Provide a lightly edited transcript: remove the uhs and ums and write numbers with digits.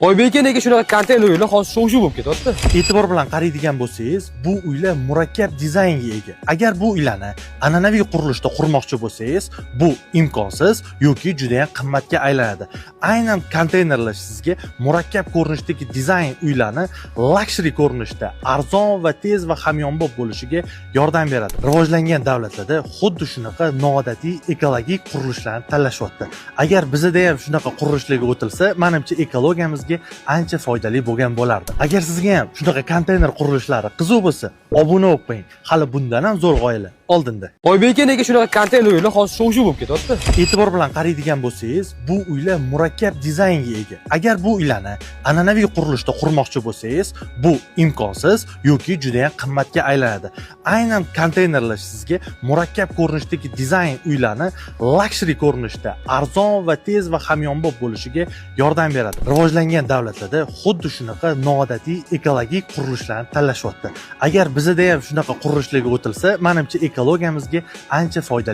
Oybek aka nega shunaqa konteyner uylar hozir shov-shuv bo'lib ketyapti? E'tibor bilan qaraydigan bo'lsangiz, bu uylar murakkab dizaynga ega. Agar bu uylarni an'anaviy qurilishda qurmoqchi bo'lsangiz, bu imkonsiz yoki juda ham qimmatga aylanadi. Aynan konteynerlar sizga murakkab ko'rinishdagi dizayn uylarni luxury ko'rinishda arzon va tez va hamyonbop bo'lishiga yordam beradi. Rivojlangan davlatlarda xuddi shunaqa noodatiy ekologik qurilishlarni tanlashyapti. Agar bizda ham shunaqa qurilishlarga o'tilsa, menimcha ekologiyamizga ancha foydali bo'lgan bo'lardi. Agar sizga ham shunaqa konteyner qurilishlari qiziq bo'lsa, obuna bo'lib qo'ying. Hali bundan ham zo'r g'oyalar oldinda. Oybek aka nega shunaqa konteyner uylar hozir shov-shuv bo'lib ketyapti? E'tibor bilan qaraydigan bo'lsangiz, bu uylar murakkab dizaynga ega. Agar bu uylarni an'anaviy qurilishda qurmoqchi bo'lsangiz, bu imkonsiz yoki juda ham qimmatga aylanadi. Aynan konteynerlar sizga murakkab ko'rinishdagi dizayn uylarni luxury ko'rinishda arzon va tez va hamyonbop bo'lishiga yordam beradi. Rivojlangan davlatlarda xuddi shunaqa noodatiy ekologik qurilishlarni tanlashyapti. Agar bizda ham shunaqa qurilishlarga o'tilsa, menimcha ekologiyamizga ancha foydali